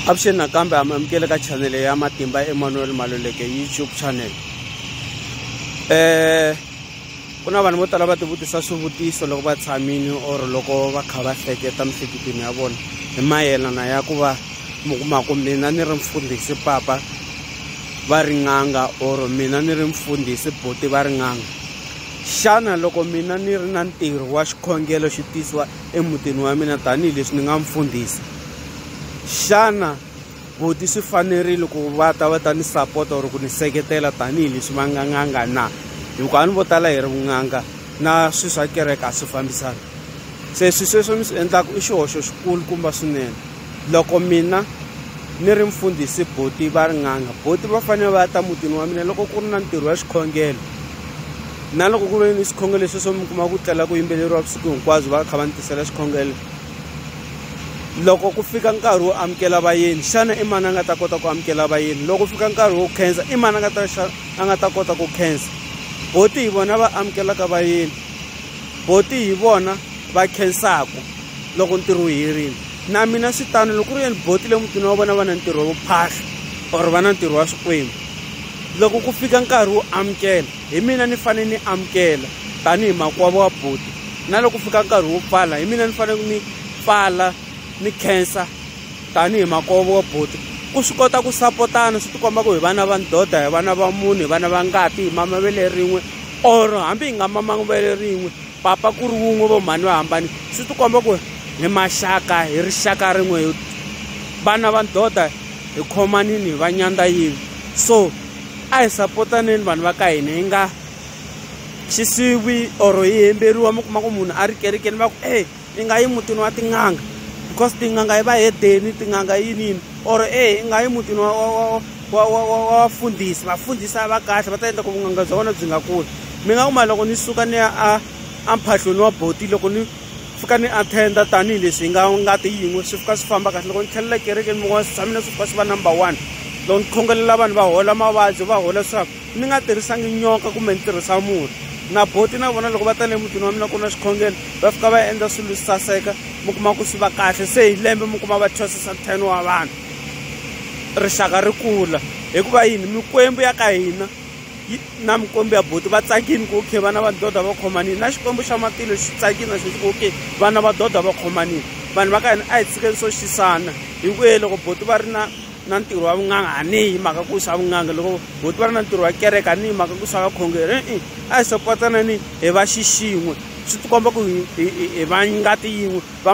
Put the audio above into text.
Avuxeni nakambe amukele ka channel ya Matimba Emmanuel Maluleke YouTube channel. Kuna vanhu vo tala va tivutisa swivutiso loko va tshamini or loko va kha va hleketa mihleketweni ya vona hi mayelana ya ku va mukumaka mina ni ri mfundhisi papa va ri n'anga or mina ni ri mfundhisi boti va ri n'anga. Xana loko mina ni ri na ntirho wa xikhongelo xi tisiwa emutini wa mina tanihileswi ni nga mfundhisi, xana boti swi fanerile ku va ta ni support or ku ni seketela tanihileswi va nga n'anga na? Hikuva ni vo tala hi ri vun'anga na swilo swa kereke a swi fambisana. Se sweswo mi swi endlaka i xihoxo xikulu kumba swinene. Loko mina ni ri mfundhisi boti va ri n'anga, boti va fanele va ta mutini wa mina loko ku ri na ntirho wa xikhongelo, na loko ku ri ni xikhongelo sweswo mi kuma ku tlela ku yimbeleriwa vusiku hinkwabyo va kha va ni tisela xikhongelo. Loko ku fika nkarhi wo amukela vayeni, xana i mani a nga ta kota ku amukela vayeni? Loko fika nkarhi wo khensa, i mani a nga ta kota ku khensa? Boti hi vona va amukelaka vayeni, boti hi vona va khensaka loko ntirho wu herile. Na mina swi tano loko ku ri yini boti le mutini wa vona va na ntirho wo phahla or va na ntirho wa swikwembu, loko ku fika nkarhi wo amukela, hi mina ni fanele ni amukela tanihi makwavo wa boti. Na loko ku fika nkarhi wo pfala, hi mina ni fanele ni pfala ni khensa tanihi makwavo wa boti. Ku swi kota ku sapotana, swi tikomba ku hi vana va ndoda, hi vana va munhu, hi vana va ngati, hi mama vele rin'we or hambi hi nga mama vele rin'we, papa ku ri wun'we, vo mhani va hambani, swi tikomba ku hi maxaka, hi rixaka rin'we, vana va ndoda hi khomanini, hi va nyandza yin'we. So a hi sapotaneni vanhu va ka hina, hi nga xisiwi or hi hemberiwa. Mi kuma ku munhu a ri kerekeni va ku i nga yi mutini wa tin'anga because tin'anga hi va hedeni, tin'anga yinini, or i nga yi mutini wa vafundhisi, vafundhisi a va kahle va ta endla ku vun'anga bya vona byi nga kuli. Mi nga kuma loko ni suka ni ya a mphahlweni wa boti, loko ni fika ni attenda tanihileswi hi nga ngati yin'we, swi fika swi famba kahle. Loko ni tlhelela kerekeni min'wana swi mina swi fika swi va number one. Loko ni khongelela vanhu va hola mavabyi, va hola swaku ni nga tirhisangi nyoka kumbe ni tirhisa murhi. Na boti na vona loko va ta le mutini wa mina ku na xikhongelo, va fika va endla swilo swi saseka, mi kuma ku swi va kahle. Se hi lembe mi kuma va thwasisa 10 wa vanhu, rixaka ri kula. Hikuva yini? Mikwembu ya ka hina na mikwembu ya boti va tsakini ku okay vana va ndoda va khomanini, na xikwembu xa matilo xi tsakini na xi ku okay vana va ndoda va khomanini. Vanhu va ka hina a hi tshikeni swo xisana. Hi ku loko boti va ri na ntirho wa vun'anga, a ni hi mhaka ku swa vun'anga. Loko boti va ri na ntirho wa kereke, a ni hi mhaka ku swa vakhongeri. A hi sapotanani hi va xixin'we, swi tikomba ku hi va ngati yin'we va